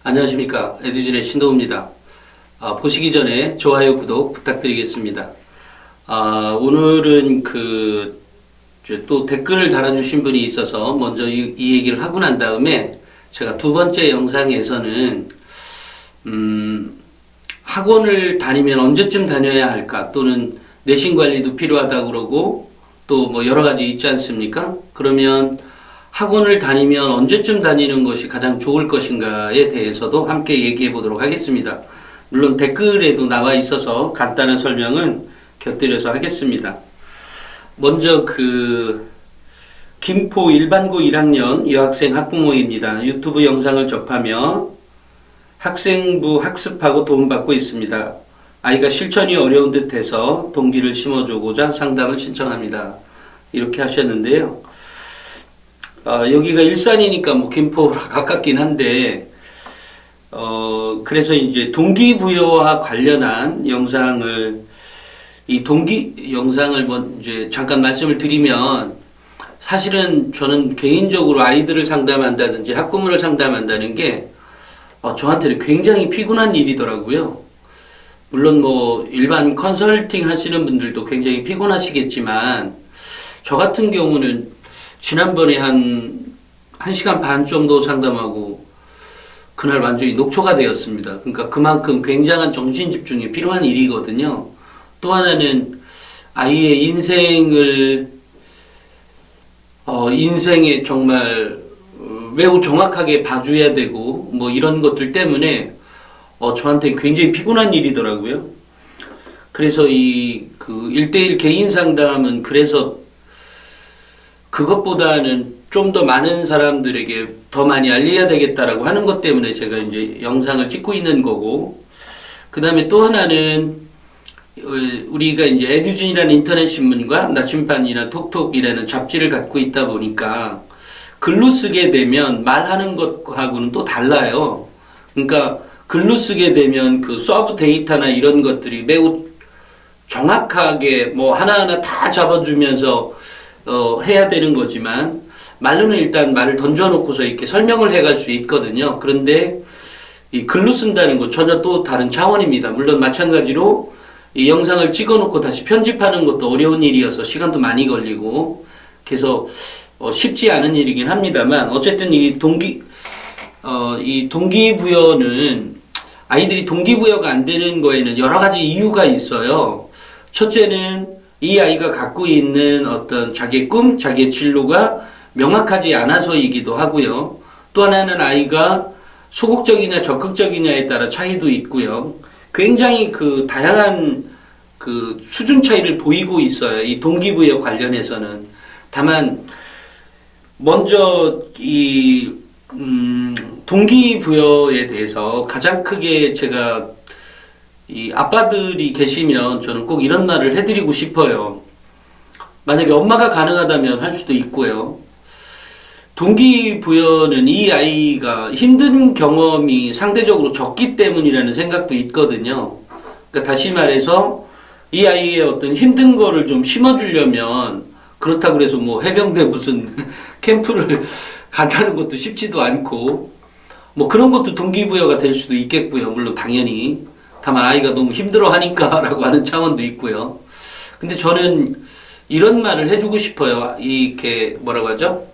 안녕하십니까. 에듀진의 신도우입니다. 보시기 전에 좋아요, 구독 부탁드리겠습니다. 오늘은 또 댓글을 달아주신 분이 있어서 먼저 이 얘기를 하고 난 다음에 제가 두 번째 영상에서는 학원을 다니면 언제쯤 다녀야 할까, 또는 내신 관리도 필요하다고 그러고 또 뭐 여러 가지 있지 않습니까? 그러면 학원을 다니면 언제쯤 다니는 것이 가장 좋을 것인가에 대해서도 함께 얘기해 보도록 하겠습니다. 물론 댓글에도 나와 있어서 간단한 설명은 곁들여서 하겠습니다. 먼저 김포 일반고 1학년 여학생 학부모입니다. 유튜브 영상을 접하며 학생부 학습하고 도움받고 있습니다. 아이가 실천이 어려운 듯해서 동기를 심어주고자 상담을 신청합니다. 이렇게 하셨는데요. 여기가 일산이니까 뭐 김포랑 가깝긴 한데, 그래서 이제 동기부여와 관련한 영상을, 이 동기 영상을 이제 잠깐 말씀을 드리면, 사실은 저는 개인적으로 아이들을 상담한다든지 학부모를 상담한다는 게 저한테는 굉장히 피곤한 일이더라고요. 물론 뭐 일반 컨설팅 하시는 분들도 굉장히 피곤하시겠지만, 저 같은 경우는 지난번에 한 1시간 반 정도 상담하고 그날 완전히 녹초가 되었습니다. 그러니까 그만큼 굉장한 정신 집중이 필요한 일이거든요. 또 하나는 아이의 인생에 정말 매우 정확하게 봐줘야 되고 뭐 이런 것들 때문에 저한테 굉장히 피곤한 일이더라고요. 그래서 이 1대1 개인 상담은 그래서 그것보다는 좀 더 많은 사람들에게 더 많이 알려야 되겠다라고 하는 것 때문에 제가 이제 영상을 찍고 있는 거고, 그 다음에 또 하나는 우리가 이제 에듀진이라는 인터넷 신문과 나침반이나 톡톡이라는 잡지를 갖고 있다 보니까 글로 쓰게 되면 말하는 것하고는 또 달라요. 그러니까 글로 쓰게 되면 그 서브 데이터나 이런 것들이 매우 정확하게 뭐 하나하나 다 잡아주면서 해야 되는 거지만, 말로는 일단 말을 던져놓고서 이렇게 설명을 해갈 수 있거든요. 그런데 이 글로 쓴다는 건 전혀 또 다른 차원입니다. 물론 마찬가지로 이 영상을 찍어놓고 다시 편집하는 것도 어려운 일이어서 시간도 많이 걸리고, 그래서 쉽지 않은 일이긴 합니다만, 어쨌든 이 동기부여는, 아이들이 동기부여가 안 되는 거에는 여러 가지 이유가 있어요. 첫째는 이 아이가 갖고 있는 어떤 자기의 꿈, 자기의 진로가 명확하지 않아서이기도 하고요. 또 하나는 아이가 소극적이냐 적극적이냐에 따라 차이도 있고요. 굉장히 다양한 수준 차이를 보이고 있어요. 이 동기부여 관련해서는. 다만 먼저 이 동기부여에 대해서 가장 크게 제가 이 아빠들이 계시면 저는 꼭 이런 말을 해드리고 싶어요. 만약에 엄마가 가능하다면 할 수도 있고요. 동기부여는 이 아이가 힘든 경험이 상대적으로 적기 때문이라는 생각도 있거든요. 그러니까 다시 말해서 이 아이의 어떤 힘든 거를 좀 심어주려면, 그렇다고 해서 뭐 해병대 무슨 캠프를 간다는 것도 쉽지도 않고, 뭐 그런 것도 동기부여가 될 수도 있겠고요. 물론 당연히. 다만 아이가 너무 힘들어 하니까 라고 하는 차원도 있고요. 근데 저는 이런 말을 해주고 싶어요. 이렇게 뭐라고 하죠?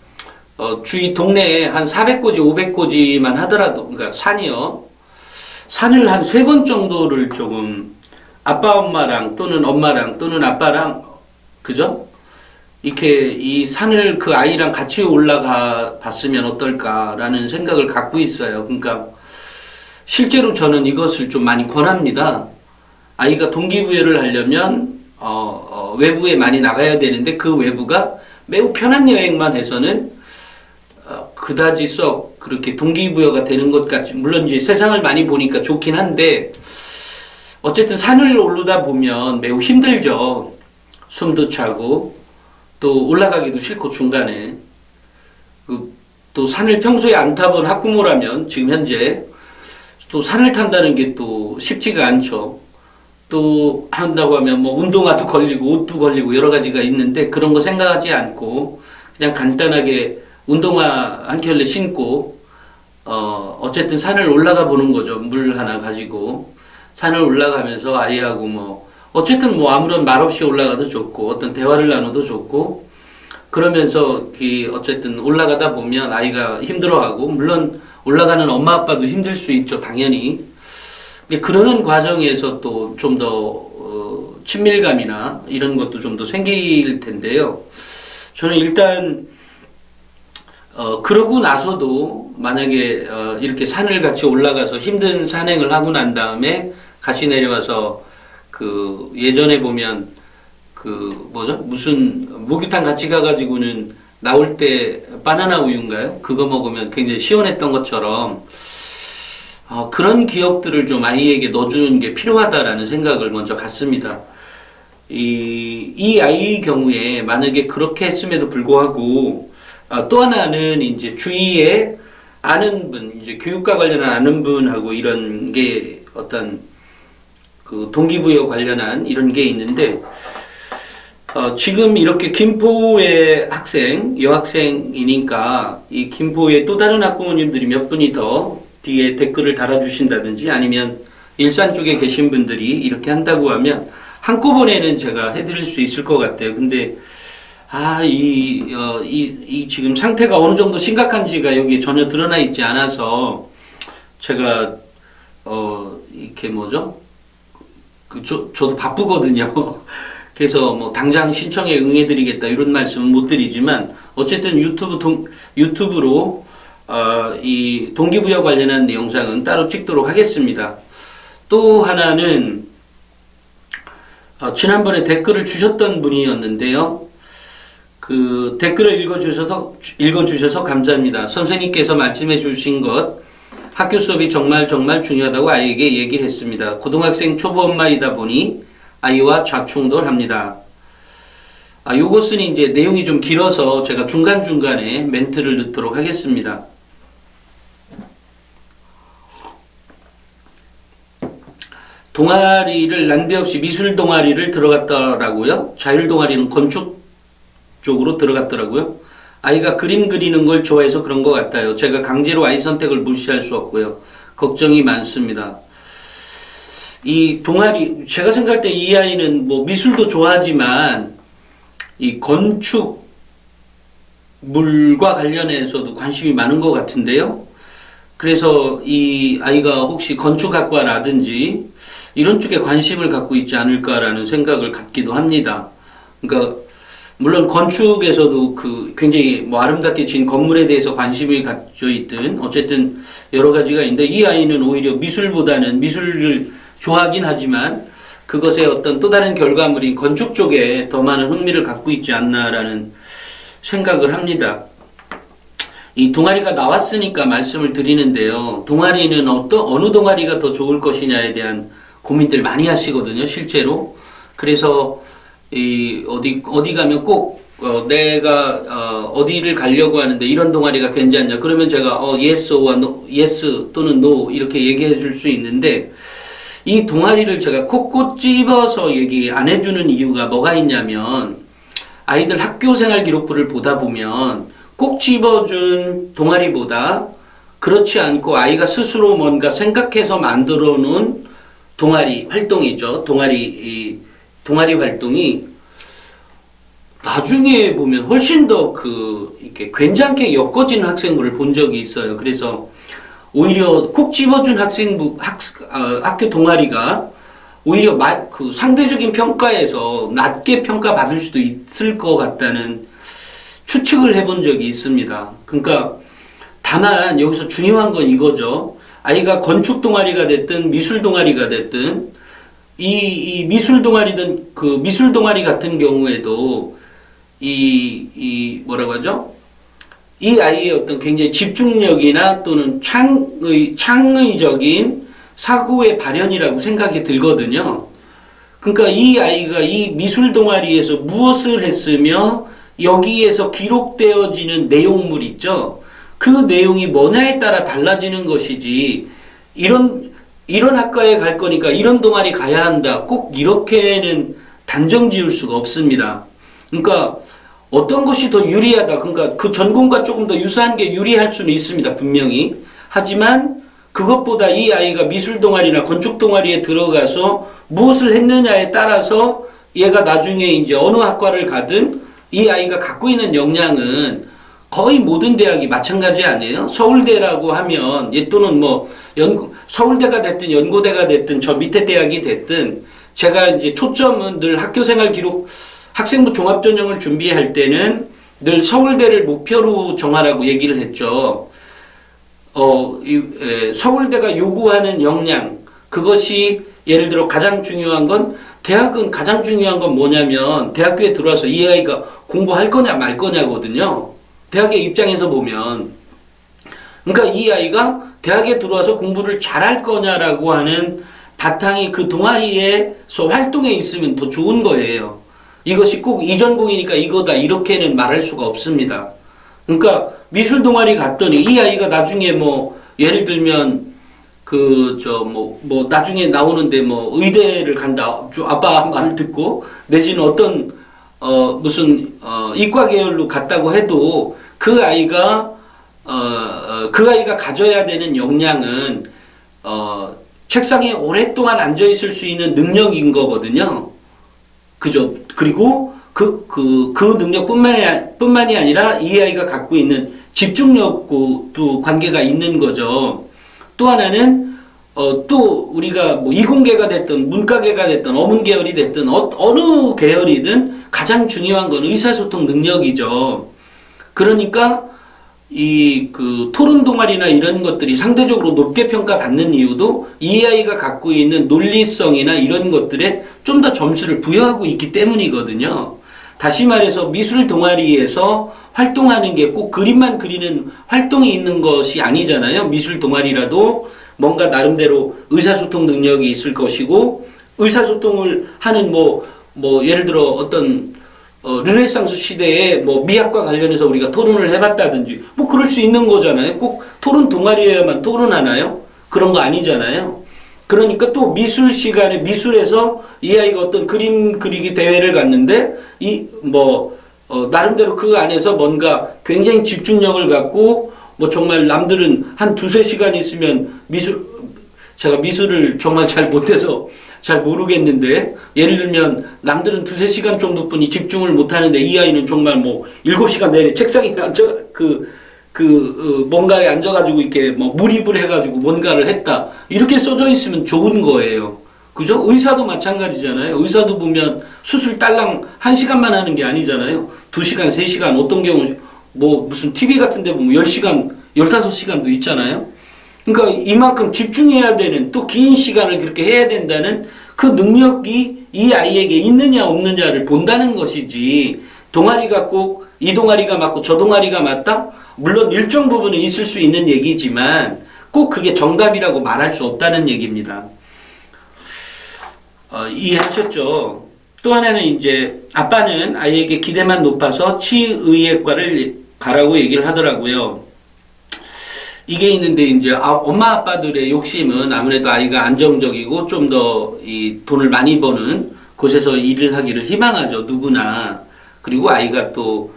주위 동네에 한 400고지, 500고지만 하더라도, 그러니까 산이요. 산을 한 3번 정도를 조금 아빠 엄마랑 또는 엄마랑 또는 아빠랑, 그죠? 이렇게 이 산을 그 아이랑 같이 올라가 봤으면 어떨까라는 생각을 갖고 있어요. 그러니까 실제로 저는 이것을 좀 많이 권합니다. 아이가 동기부여를 하려면 외부에 많이 나가야 되는데, 그 외부가 매우 편한 여행만 해서는 그다지 썩 그렇게 동기부여가 되는 것 같지. 물론 이제 세상을 많이 보니까 좋긴 한데, 어쨌든 산을 오르다 보면 매우 힘들죠. 숨도 차고 또 올라가기도 싫고, 중간에 또 산을 평소에 안 타본 학부모라면 지금 현재 또 산을 탄다는 게 또 쉽지가 않죠. 또 한다고 하면 뭐 운동화도 걸리고 옷도 걸리고 여러 가지가 있는데, 그런 거 생각하지 않고 그냥 간단하게 운동화 한 켤레 신고 어쨌든 산을 올라가 보는 거죠. 물 하나 가지고. 산을 올라가면서 아이하고 뭐, 어쨌든 뭐 아무런 말 없이 올라가도 좋고, 어떤 대화를 나눠도 좋고, 그러면서 어쨌든 올라가다 보면 아이가 힘들어하고, 물론 올라가는 엄마 아빠도 힘들 수 있죠. 당연히. 그러는 과정에서 또 좀 더 친밀감이나 이런 것도 좀 더 생길 텐데요. 저는 일단 그러고 나서도 만약에 이렇게 산을 같이 올라가서 힘든 산행을 하고 난 다음에 같이 내려와서 그 예전에 보면 그 뭐죠? 무슨 목욕탕 같이 가가지고는 나올 때 바나나 우유인가요? 그거 먹으면 굉장히 시원했던 것처럼 그런 기억들을 좀 아이에게 넣어주는 게 필요하다라는 생각을 먼저 갖습니다. 이 아이의 경우에 만약에 그렇게 했음에도 불구하고 또 하나는 이제 주위에 아는 분, 이제 교육과 관련한 아는 분하고 이런 게 어떤 그 동기부여 관련한 이런 게 있는데 지금 이렇게 김포의 학생, 여학생이니까 이 김포의 또 다른 학부모님들이 몇 분이 더 뒤에 댓글을 달아주신다든지 아니면 일산 쪽에 계신 분들이 이렇게 한다고 하면 한꺼번에는 제가 해드릴 수 있을 것 같아요. 근데 이 지금 상태가 어느 정도 심각한지가 여기 전혀 드러나 있지 않아서 제가 이렇게 뭐죠? 저도 바쁘거든요. 그래서 뭐 당장 신청에 응해드리겠다 이런 말씀은 못 드리지만 어쨌든 유튜브로 이 동기부여 관련한 영상은 따로 찍도록 하겠습니다. 또 하나는 지난번에 댓글을 주셨던 분이었는데요. 그 댓글을 읽어주셔서 감사합니다. 선생님께서 말씀해 주신 것 학교 수업이 정말 중요하다고 아이에게 얘기를 했습니다. 고등학생 초보 엄마이다 보니 아이와 좌충돌합니다. 요것은 이제 내용이 좀 길어서 제가 중간중간에 멘트를 넣도록 하겠습니다. 동아리를 난데없이 미술 동아리를 들어갔더라고요. 자율 동아리는 건축 쪽으로 들어갔더라고요. 아이가 그림 그리는 걸 좋아해서 그런 것 같아요. 제가 강제로 아이 선택을 무시할 수 없고요. 걱정이 많습니다. 이 동아리, 제가 생각할 때 이 아이는 뭐 미술도 좋아하지만 이 건축물과 관련해서도 관심이 많은 것 같은데요. 그래서 이 아이가 혹시 건축학과라든지 이런 쪽에 관심을 갖고 있지 않을까라는 생각을 갖기도 합니다. 그러니까 물론 건축에서도 그 굉장히 뭐 아름답게 지은 건물에 대해서 관심이 갖져 있든 어쨌든 여러 가지가 있는데 이 아이는 오히려 미술보다는 미술을 좋아하긴 하지만 그것의 어떤 또 다른 결과물인 건축 쪽에 더 많은 흥미를 갖고 있지 않나라는 생각을 합니다. 이 동아리가 나왔으니까 말씀을 드리는데요. 동아리는 어느 동아리가 더 좋을 것이냐에 대한 고민들 많이 하시거든요, 실제로. 그래서 어디 가면 꼭 내가 어디를 가려고 하는데 이런 동아리가 괜찮냐 그러면 제가 yes 또는 no 이렇게 얘기해 줄 수 있는데 이 동아리를 제가 콕콕 집어서 얘기 안 해주는 이유가 뭐가 있냐면 아이들 학교생활 기록부를 보다 보면 꼭 집어준 동아리보다 그렇지 않고 아이가 스스로 뭔가 생각해서 만들어 놓은 동아리 활동이죠. 동아리 활동이 나중에 보면 훨씬 더 이렇게 괜찮게 엮어지는 학생들을 본 적이 있어요. 그래서 오히려 콕 집어준 학교 동아리가 오히려 그 상대적인 평가에서 낮게 평가받을 수도 있을 것 같다는 추측을 해본 적이 있습니다. 그러니까 다만 여기서 중요한 건 이거죠. 아이가 건축 동아리가 됐든 미술 동아리가 됐든 이 미술 동아리든 그 미술 동아리 같은 경우에도 뭐라고 하죠? 이 아이의 어떤 굉장히 집중력이나 또는 창의적인 사고의 발현이라고 생각이 들거든요. 그러니까 이 아이가 이 미술 동아리에서 무엇을 했으며 여기에서 기록되어지는 내용물 있죠. 그 내용이 뭐냐에 따라 달라지는 것이지 이런 학과에 갈 거니까 이런 동아리 가야 한다. 꼭 이렇게는 단정 지을 수가 없습니다. 그러니까 어떤 것이 더 유리하다. 그러니까 그 전공과 조금 더 유사한 게 유리할 수는 있습니다. 분명히. 하지만 그것보다 이 아이가 미술 동아리나 건축 동아리에 들어가서 무엇을 했느냐에 따라서 얘가 나중에 이제 어느 학과를 가든 이 아이가 갖고 있는 역량은 거의 모든 대학이 마찬가지 아니에요? 서울대라고 하면 또는 뭐 서울대가 됐든 연고대가 됐든 저 밑에 대학이 됐든 제가 이제 초점은 늘 학교생활 기록 학생부 종합전형을 준비할 때는 늘 서울대를 목표로 정하라고 얘기를 했죠. 서울대가 요구하는 역량, 그것이 예를 들어 가장 중요한 건, 대학은 가장 중요한 건 뭐냐면 대학교에 들어와서 이 아이가 공부할 거냐 말 거냐거든요. 대학의 입장에서 보면. 그러니까 이 아이가 대학에 들어와서 공부를 잘할 거냐라고 하는 바탕이 그 동아리에서 활동에 있으면 더 좋은 거예요. 이것이 꼭 이 전공이니까 이거다 이렇게는 말할 수가 없습니다. 그러니까 미술 동아리 갔더니 이 아이가 나중에 뭐 예를 들면 나중에 나오는데 뭐 의대를 간다. 아빠 말을 듣고 내지는 어떤 이과 계열로 갔다고 해도 그 아이가 가져야 되는 역량은 책상에 오랫동안 앉아 있을 수 있는 능력인 거거든요. 그죠? 그리고 그 능력뿐만이 아니라 이 아이가 갖고 있는 집중력과도 관계가 있는 거죠. 또 하나는 또 우리가 뭐 이공계가 됐든 문과계가 됐든 어문 계열이 됐든 어느 계열이든 가장 중요한 건 의사소통 능력이죠. 그러니까 토론 동아리나 이런 것들이 상대적으로 높게 평가받는 이유도 이 아이가 갖고 있는 논리성이나 이런 것들에 좀 더 점수를 부여하고 있기 때문이거든요. 다시 말해서 미술 동아리에서 활동하는 게 꼭 그림만 그리는 활동이 있는 것이 아니잖아요. 미술 동아리라도 뭔가 나름대로 의사소통 능력이 있을 것이고, 의사소통을 하는 예를 들어 어떤 르네상스 시대에 미학과 관련해서 우리가 토론을 해봤다든지 그럴 수 있는 거잖아요. 꼭 토론 동아리에만 토론하나요? 그런 거 아니잖아요. 그러니까 또 미술 시간에 미술에서 이 아이가 어떤 그림 그리기 대회를 갔는데 나름대로 그 안에서 뭔가 굉장히 집중력을 갖고 정말 남들은 한 두세 시간 있으면 제가 미술을 정말 잘 못해서 잘 모르겠는데, 예를 들면 남들은 두세 시간 정도뿐이 집중을 못하는데 이 아이는 정말 7시간 내내 책상에 앉아 뭔가에 앉아가지고 이렇게 몰입을 해가지고 뭔가를 했다 이렇게 써져 있으면 좋은 거예요. 그죠? 의사도 마찬가지잖아요. 의사도 보면 수술 딸랑 1시간만 하는 게 아니잖아요. 2시간, 3시간, 어떤 경우 무슨 TV 같은 데 보면 10시간, 15시간도 있잖아요. 그러니까 이만큼 집중해야 되는, 또 긴 시간을 그렇게 해야 된다는 그 능력이 이 아이에게 있느냐 없느냐를 본다는 것이지, 동아리가 꼭 이 동아리가 맞고 저 동아리가 맞다? 물론 일정 부분은 있을 수 있는 얘기지만 꼭 그게 정답이라고 말할 수 없다는 얘기입니다. 이해하셨죠? 또 하나는 이제 아빠는 아이에게 기대만 높아서 치의학과를 가라고 얘기를 하더라고요. 이게 있는데 이제 엄마 아빠들의 욕심은 아무래도 아이가 안정적이고 좀 더 이 돈을 많이 버는 곳에서 일을 하기를 희망하죠. 누구나. 그리고 아이가 또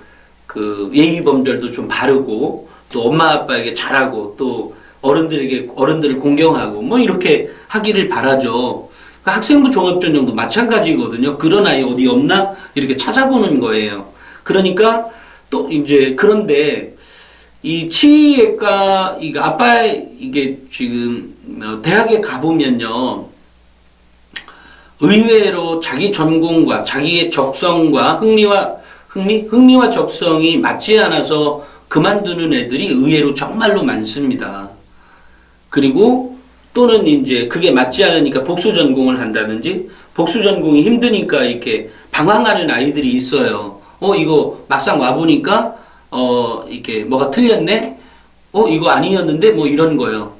예의 범절도 좀 바르고 또 엄마 아빠에게 잘하고 또 어른들을 공경하고 이렇게 하기를 바라죠. 그러니까 학생부 종합전형도 마찬가지거든요. 그런 아이 어디 없나 이렇게 찾아보는 거예요. 그러니까 또 이제 그런데 이 치의학과 이게 지금 대학에 가보면요, 의외로 자기 전공과 자기의 적성과 흥미와 적성이 맞지 않아서 그만두는 애들이 의외로 정말로 많습니다. 그리고 또는 이제 그게 맞지 않으니까 복수 전공을 한다든지, 복수 전공이 힘드니까 이렇게 방황하는 아이들이 있어요. 이거 막상 와보니까 이렇게 뭐가 틀렸네? 이거 아니었는데? 이런 거요.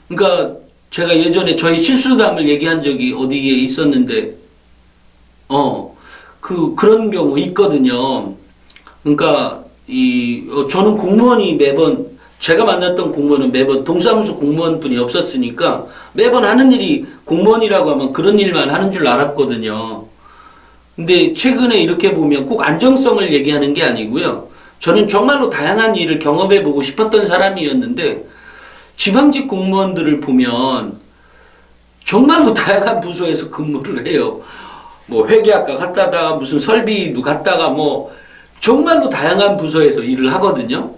그러니까 제가 예전에 저희 실수담을 얘기한 적이 어디에 있었는데, 그런 경우 있거든요. 그러니까 저는 공무원이 매번, 제가 만났던 공무원은 매번 동사무소 공무원분이 없었으니까 매번 하는 일이 공무원이라고 하면 그런 일만 하는 줄 알았거든요. 근데 최근에 이렇게 보면 꼭 안정성을 얘기하는 게 아니고요. 저는 정말로 다양한 일을 경험해보고 싶었던 사람이었는데, 지방직 공무원들을 보면 정말로 다양한 부서에서 근무를 해요. 뭐 회계학과 갔다가 무슨 설비도 갔다가 뭐 정말로 다양한 부서에서 일을 하거든요.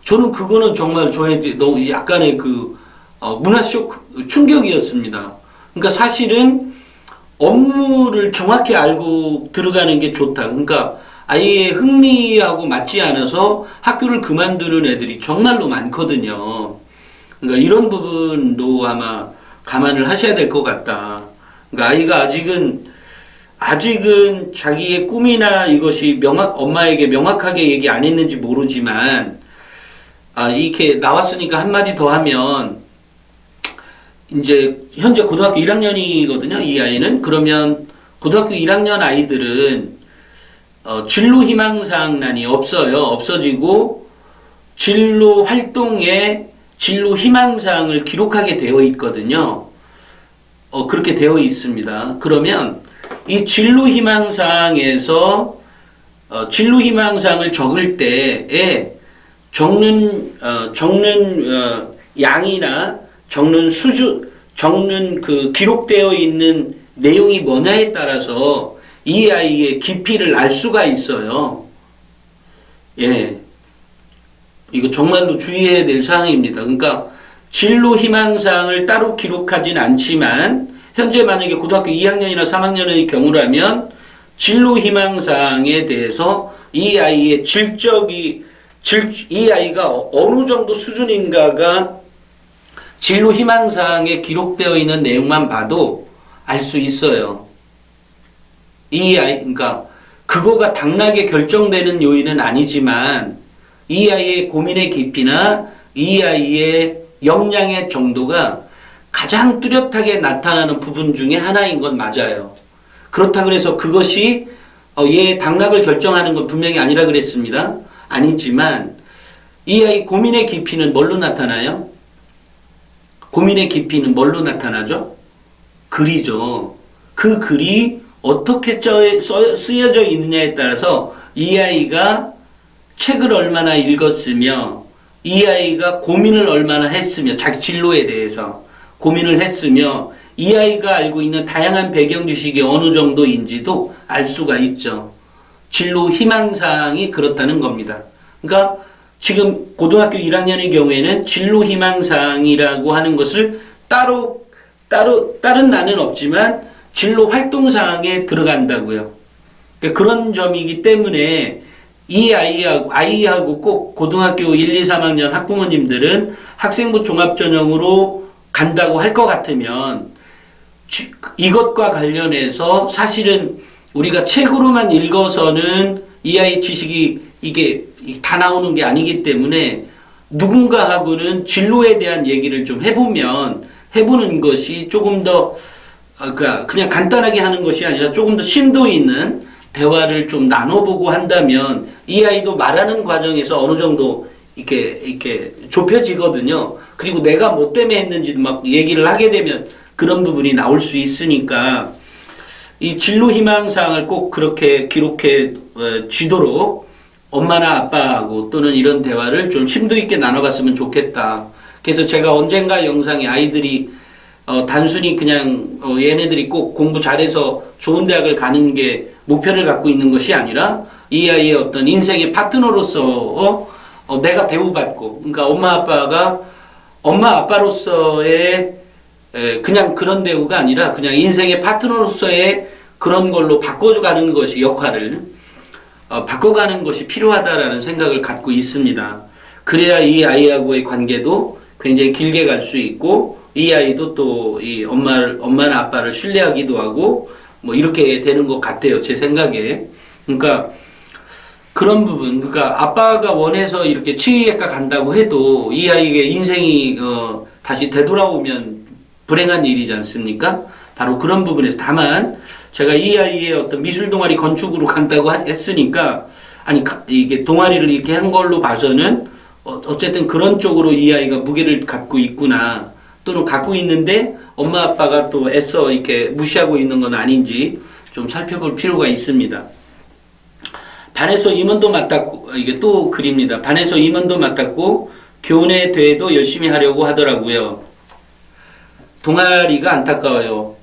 저는 그거는 정말 저한테 너무 약간의 그 문화 쇼크, 충격이었습니다. 그러니까 사실은 업무를 정확히 알고 들어가는 게 좋다. 그러니까 아이의 흥미하고 맞지 않아서 학교를 그만두는 애들이 정말로 많거든요. 그러니까 이런 부분도 아마 감안을 하셔야 될 것 같다. 그러니까 아이가 아직은 자기의 꿈이나 이것이 엄마에게 명확하게 얘기 안 했는지 모르지만, 이렇게 나왔으니까 한마디 더 하면, 이제, 현재 고등학교 1학년이거든요, 이 아이는. 그러면, 고등학교 1학년 아이들은, 진로 희망사항란이 없어요. 없어지고, 진로 활동에 진로 희망사항을 기록하게 되어 있거든요. 그렇게 되어 있습니다. 그러면, 이 진로 희망사항에서 진로 희망사항을 적을 때에 적는 양이나 적는 수준, 적는 그 기록되어 있는 내용이 뭐냐에 따라서 이 아이의 깊이를 알 수가 있어요. 예. 이거 정말로 주의해야 될 사항입니다. 그러니까 진로 희망사항을 따로 기록하진 않지만 현재 만약에 고등학교 2학년이나 3학년의 경우라면 진로 희망사항에 대해서 이 아이의 이 아이가 어느 정도 수준인가가 진로 희망사항에 기록되어 있는 내용만 봐도 알 수 있어요. 그러니까 그거가 당락에 결정되는 요인은 아니지만 이 아이의 고민의 깊이나 이 아이의 역량의 정도가 가장 뚜렷하게 나타나는 부분 중에 하나인 건 맞아요. 그렇다 그래서 그것이 얘의 당락을 결정하는 건 분명히 아니라 그랬습니다. 아니지만 이 아이 고민의 깊이는 뭘로 나타나요? 고민의 깊이는 뭘로 나타나죠? 글이죠. 그 글이 어떻게 쓰여져 있느냐에 따라서 이 아이가 책을 얼마나 읽었으며 이 아이가 고민을 얼마나 했으며 자기 진로에 대해서 고민을 했으며 이 아이가 알고 있는 다양한 배경 지식이 어느 정도인지도 알 수가 있죠. 진로 희망사항이 그렇다는 겁니다. 그러니까 지금 고등학교 1학년의 경우에는 진로 희망사항이라고 하는 것을 다른 난은 없지만 진로 활동사항에 들어간다고요. 그러니까 그런 점이기 때문에 이 아이하고 꼭 고등학교 1, 2, 3학년 학부모님들은 학생부 종합전형으로 간다고 할 것 같으면 이것과 관련해서 사실은 우리가 책으로만 읽어서는 이 아이 지식이 이게 다 나오는 게 아니기 때문에 누군가하고는 진로에 대한 얘기를 좀 해보는 것이 조금 더 그냥 간단하게 하는 것이 아니라 조금 더 심도 있는 대화를 좀 나눠보고 한다면 이 아이도 말하는 과정에서 어느 정도 이렇게 좁혀지거든요. 그리고 내가 뭐 때문에 했는지 막 얘기를 하게 되면 그런 부분이 나올 수 있으니까 이 진로 희망사항을 꼭 그렇게 기록해 쥐도록 엄마나 아빠하고 또는 이런 대화를 좀 심도 있게 나눠봤으면 좋겠다. 그래서 제가 언젠가 영상에 아이들이 단순히 그냥 얘네들이 꼭 공부 잘해서 좋은 대학을 가는 게 목표를 갖고 있는 것이 아니라 이 아이의 어떤 인생의 파트너로서 내가 대우받고, 그러니까 엄마 아빠로서의 그냥 그런 대우가 아니라 그냥 인생의 파트너로서의 그런 걸로 바꿔가는 것이 역할을 바꿔가는 것이 필요하다라는 생각을 갖고 있습니다. 그래야 이 아이하고의 관계도 굉장히 길게 갈 수 있고 이 아이도 또 이 엄마나 아빠를 신뢰하기도 하고 뭐 이렇게 되는 것 같아요. 제 생각에. 그러니까 그런 부분, 그러니까 아빠가 원해서 이렇게 치의학과 간다고 해도 이 아이의 인생이 다시 되돌아오면 불행한 일이지 않습니까? 바로 그런 부분에서 다만 제가 이 아이의 어떤 미술 동아리 건축으로 간다고 했으니까 아니 이게 동아리를 이렇게 한 걸로 봐서는 어쨌든 그런 쪽으로 이 아이가 무게를 갖고 있구나 또는 갖고 있는데 엄마 아빠가 또 애써 이렇게 무시하고 있는 건 아닌지 좀 살펴볼 필요가 있습니다. 반에서 임원도 맡았고 이게 또 글입니다. 반에서 임원도 맡았고 교내 대회도 열심히 하려고 하더라고요. 동아리가 안타까워요.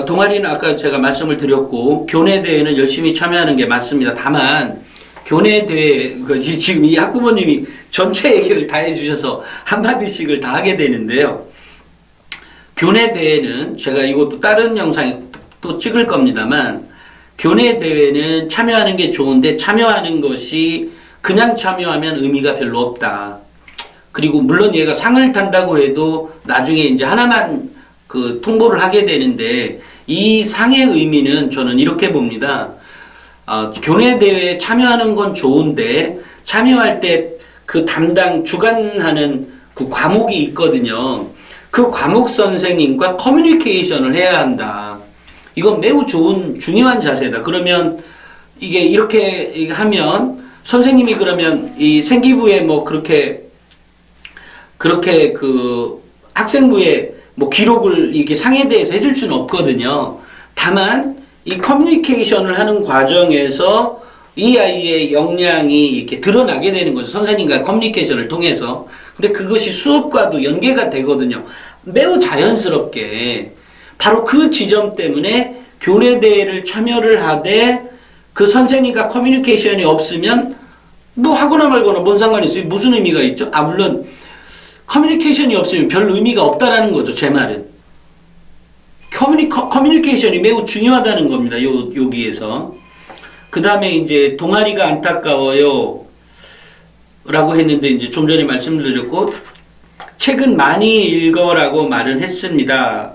동아리는 아까 제가 말씀을 드렸고 교내 대회는 열심히 참여하는 게 맞습니다. 다만 교내 대회 지금 이 학부모님이 전체 얘기를 다 해주셔서 한마디씩을 다 하게 되는데요. 교내 대회는 제가 이것도 다른 영상에 또 찍을 겁니다만 교내 대회는 참여하는 게 좋은데 참여하는 것이 그냥 참여하면 의미가 별로 없다. 그리고 물론 얘가 상을 탄다고 해도 나중에 이제 하나만 그 통보를 하게 되는데 이 상의 의미는 저는 이렇게 봅니다. 교내 대회에 참여하는 건 좋은데 참여할 때 그 담당 주관하는 그 과목이 있거든요. 그 과목 선생님과 커뮤니케이션을 해야 한다. 이건 매우 중요한 자세다. 그러면 이게 이렇게 하면 선생님이 그러면 이 생기부에 뭐 그렇게 그 학생부에 뭐 기록을 이게 상에 대해서 해줄 수는 없거든요. 다만 이 커뮤니케이션을 하는 과정에서 이 아이의 역량이 이렇게 드러나게 되는 거죠. 선생님과 커뮤니케이션을 통해서. 근데 그것이 수업과도 연계가 되거든요. 매우 자연스럽게. 바로 그 지점 때문에 교내 대회를 참여를 하되 그 선생님과 커뮤니케이션이 없으면 뭐 하거나 말거나 뭔 상관이 있어요? 무슨 의미가 있죠? 물론 커뮤니케이션이 없으면 별 의미가 없다라는 거죠. 제 말은. 커뮤니케이션이 매우 중요하다는 겁니다. 여기에서. 그 다음에 이제 동아리가 안타까워요. 라고 했는데 이제 좀 전에 말씀드렸고 책은 많이 읽어라고 말은 했습니다.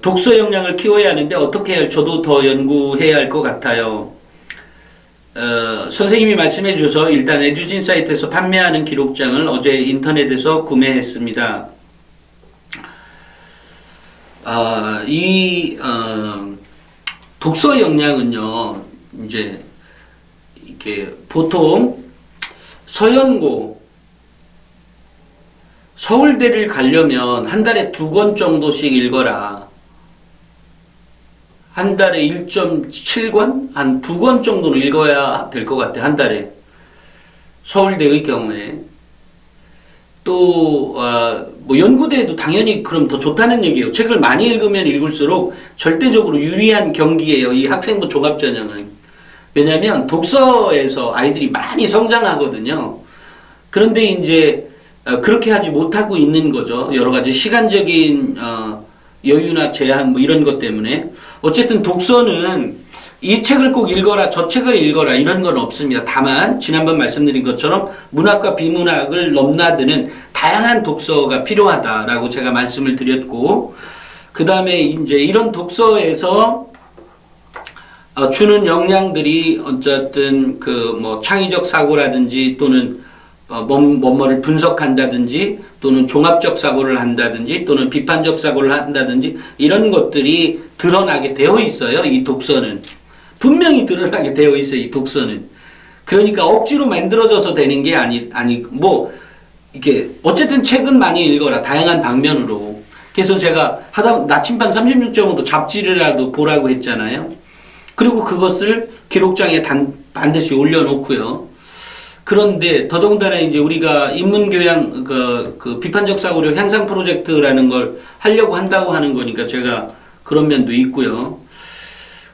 독서 역량을 키워야 하는데 어떻게 해야 저도 더 연구해야 할 것 같아요. 선생님이 말씀해 주셔서 일단 에듀진 사이트에서 판매하는 기록장을 어제 인터넷에서 구매했습니다. 독서 역량은요, 이제, 이렇게 보통 서연고, 서울대를 가려면 한 달에 2권 정도씩 읽어라. 한 달에 1.7권? 한 2권 정도는 읽어야 될 것 같아, 한 달에. 서울대의 경우에. 또, 뭐, 연구대에도 당연히 그럼 더 좋다는 얘기예요. 책을 많이 읽으면 읽을수록 절대적으로 유리한 경기예요. 이 학생부 종합전형은. 왜냐면 독서에서 아이들이 많이 성장하거든요. 그런데 이제, 그렇게 하지 못하고 있는 거죠. 여러 가지 시간적인, 여유나 제한 뭐 이런 것 때문에. 어쨌든 독서는 이 책을 꼭 읽어라, 저 책을 읽어라 이런 건 없습니다. 다만 지난번 말씀드린 것처럼 문학과 비문학을 넘나드는 다양한 독서가 필요하다라고 제가 말씀을 드렸고, 그 다음에 이제 이런 독서에서 주는 역량들이 어쨌든 그 뭐 창의적 사고라든지 또는 뭐뭐를 분석한다든지 또는 종합적 사고를 한다든지 또는 비판적 사고를 한다든지 이런 것들이 드러나게 되어 있어요. 이 독서는. 분명히 드러나게 되어 있어요. 이 독서는. 그러니까 억지로 만들어져서 되는 게 뭐 이게 어쨌든 책은 많이 읽어라. 다양한 방면으로. 그래서 제가 나침반 36.5도 잡지라도 보라고 했잖아요. 그리고 그것을 기록장에 반드시 올려놓고요. 그런데 더더군다나 이제 우리가 인문교양 그 비판적 사고력 향상 프로젝트라는 걸 하려고 한다고 하는 거니까 제가 그런 면도 있고요.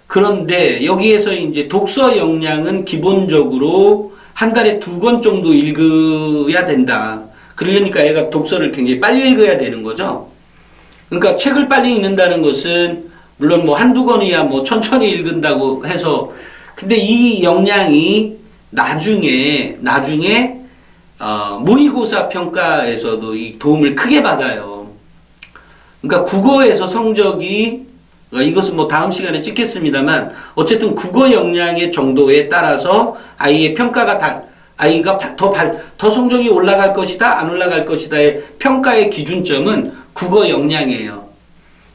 그런데 여기에서 이제 독서 역량은 기본적으로 한 달에 2권 정도 읽어야 된다. 그러니까 애가 독서를 굉장히 빨리 읽어야 되는 거죠. 그러니까 책을 빨리 읽는다는 것은 물론 뭐 한두 권이야 뭐 천천히 읽는다고 해서, 근데 이 역량이 나중에 모의고사 평가에서도 이 도움을 크게 받아요. 그러니까 국어에서 성적이, 이것은 뭐 다음 시간에 찍겠습니다만 어쨌든 국어 역량의 정도에 따라서 아이의 평가가 아이가 더 성적이 올라갈 것이다 안 올라갈 것이다의 평가의 기준점은 국어 역량이에요.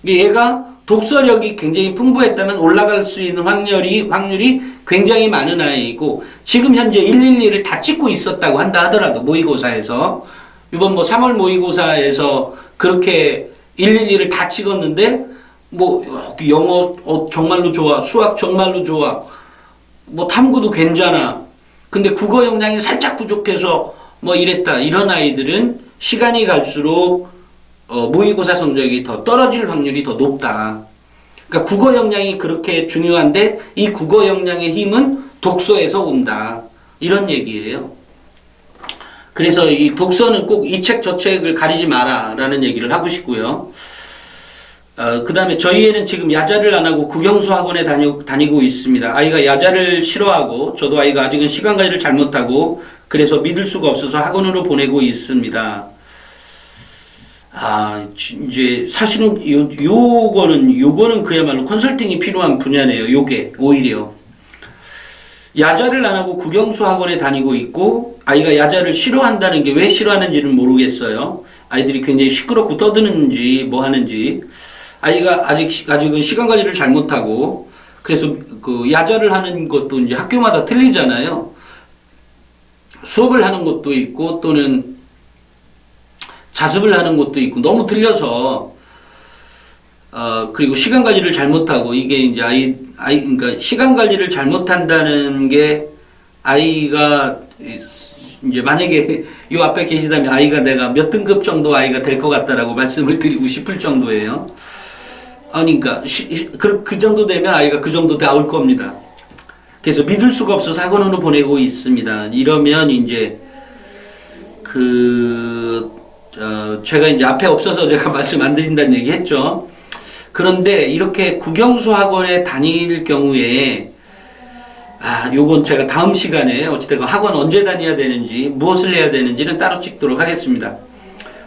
얘가 독서력이 굉장히 풍부했다면 올라갈 수 있는 확률이 굉장히 많은 아이이고, 지금 현재 112를 다 찍고 있었다고 한다 하더라도 모의고사에서 이번 뭐 3월 모의고사에서 그렇게 112를 다 찍었는데 뭐 영어 정말로 좋아, 수학 정말로 좋아, 뭐 탐구도 괜찮아, 근데 국어 역량이 살짝 부족해서 뭐 이랬다. 이런 아이들은 시간이 갈수록 모의고사 성적이 더 떨어질 확률이 더 높다. 그러니까 국어 역량이 그렇게 중요한데 이 국어 역량의 힘은 독서에서 온다. 이런 얘기예요. 그래서 이 독서는 꼭 이 책 저 책을 가리지 마라 라는 얘기를 하고 싶고요. 그 다음에 저희 애는 지금 야자를 안 하고 국영수 학원에 다니고 있습니다. 아이가 야자를 싫어하고 저도 아이가 아직은 시간 관리를 잘못하고 그래서 믿을 수가 없어서 학원으로 보내고 있습니다. 이제 사실은 요거는 그야말로 컨설팅이 필요한 분야네요. 요게 오히려 야자를 안 하고 국영수 학원에 다니고 있고 아이가 야자를 싫어한다는 게 왜 싫어하는지는 모르겠어요. 아이들이 굉장히 시끄럽고 떠드는지 뭐 하는지. 아이가 아직은 시간 관리를 잘못하고 그래서 그 야자를 하는 것도 이제 학교마다 틀리잖아요. 수업을 하는 것도 있고 또는 자습을 하는 것도 있고 너무 틀려서 그리고 시간 관리를 잘못하고 이게 이제 그러니까 시간 관리를 잘못한다는 게 아이가 이제 만약에 요 앞에 계시다면 아이가 내가 몇 등급 정도 아이가 될 것 같다라고 말씀을 드리고 싶을 정도예요. 그러니까 그 정도 되면 아이가 그 정도 나올 겁니다. 그래서 믿을 수가 없어서 학원으로 보내고 있습니다. 이러면 이제 제가 이제 앞에 없어서 제가 말씀 안 드린다는 얘기 했죠. 그런데 이렇게 국영수 학원에 다닐 경우에 요건 제가 다음 시간에 어찌됐건 학원 언제 다녀야 되는지 무엇을 해야 되는지는 따로 찍도록 하겠습니다.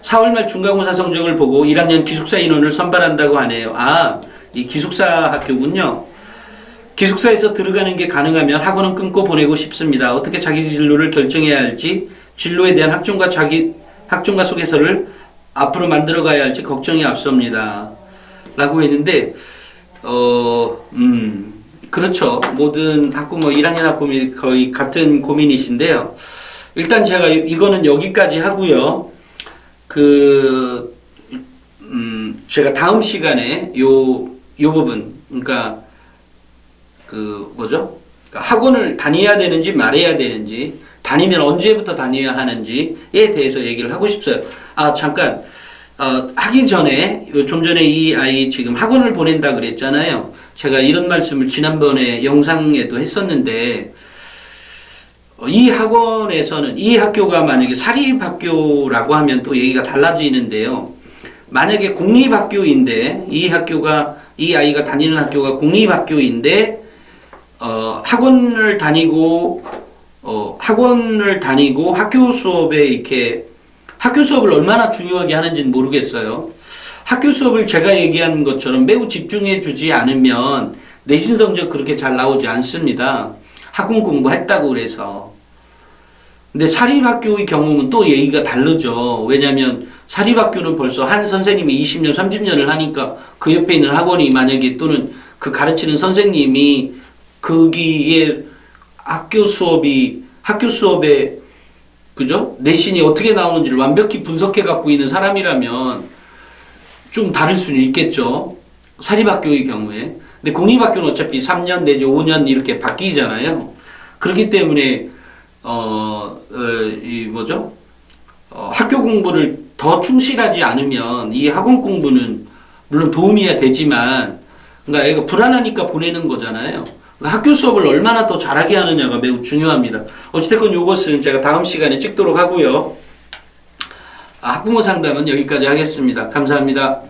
4월 말 중간고사 성적을 보고 1학년 기숙사 인원을 선발한다고 하네요. 이 기숙사 학교군요. 기숙사에서 들어가는 게 가능하면 학원은 끊고 보내고 싶습니다. 어떻게 자기 진로를 결정해야 할지 진로에 대한 학종과 소개서를 앞으로 만들어 가야 할지 걱정이 앞섭니다. 라고 했는데 그렇죠. 모든 학부모 1학년 학부모이 거의 같은 고민이신데요. 일단 제가 이거는 여기까지 하고요. 제가 다음 시간에 요 부분, 그러니까 그러니까 학원을 다녀야 되는지 말아야 되는지, 다니면 언제부터 다녀야 하는지에 대해서 얘기를 하고 싶어요. 잠깐, 하기 전에, 좀 전에 이 아이 지금 학원을 보낸다 그랬잖아요. 제가 이런 말씀을 지난번에 영상에도 했었는데, 이 학원에서는 이 학교가 만약에 사립학교라고 하면 또 얘기가 달라지는데요. 만약에 공립학교인데 이 아이가 다니는 학교가 공립학교인데 학원을 다니고 학교 수업에 이렇게 학교 수업을 얼마나 중요하게 하는지는 모르겠어요. 학교 수업을 제가 얘기한 것처럼 매우 집중해 주지 않으면 내신 성적 그렇게 잘 나오지 않습니다. 학원 공부했다고 그래서. 근데 사립학교의 경우는 또 얘기가 다르죠. 왜냐하면 사립학교는 벌써 한 선생님이 20년, 30년을 하니까 그 옆에 있는 학원이 만약에 또는 그 가르치는 선생님이 거기에 학교 수업에 그죠? 내신이 어떻게 나오는지를 완벽히 분석해 갖고 있는 사람이라면 좀 다를 수는 있겠죠. 사립학교의 경우에. 근데 공립학교는 어차피 3년 내지 5년 이렇게 바뀌잖아요. 그렇기 때문에 학교 공부를 더 충실하지 않으면 이 학원 공부는 물론 도움이야 되지만 그러니까 애가 불안하니까 보내는 거잖아요. 그러니까 학교 수업을 얼마나 더 잘하게 하느냐가 매우 중요합니다. 어찌됐건 이것은 제가 다음 시간에 찍도록 하고요. 학부모 상담은 여기까지 하겠습니다. 감사합니다.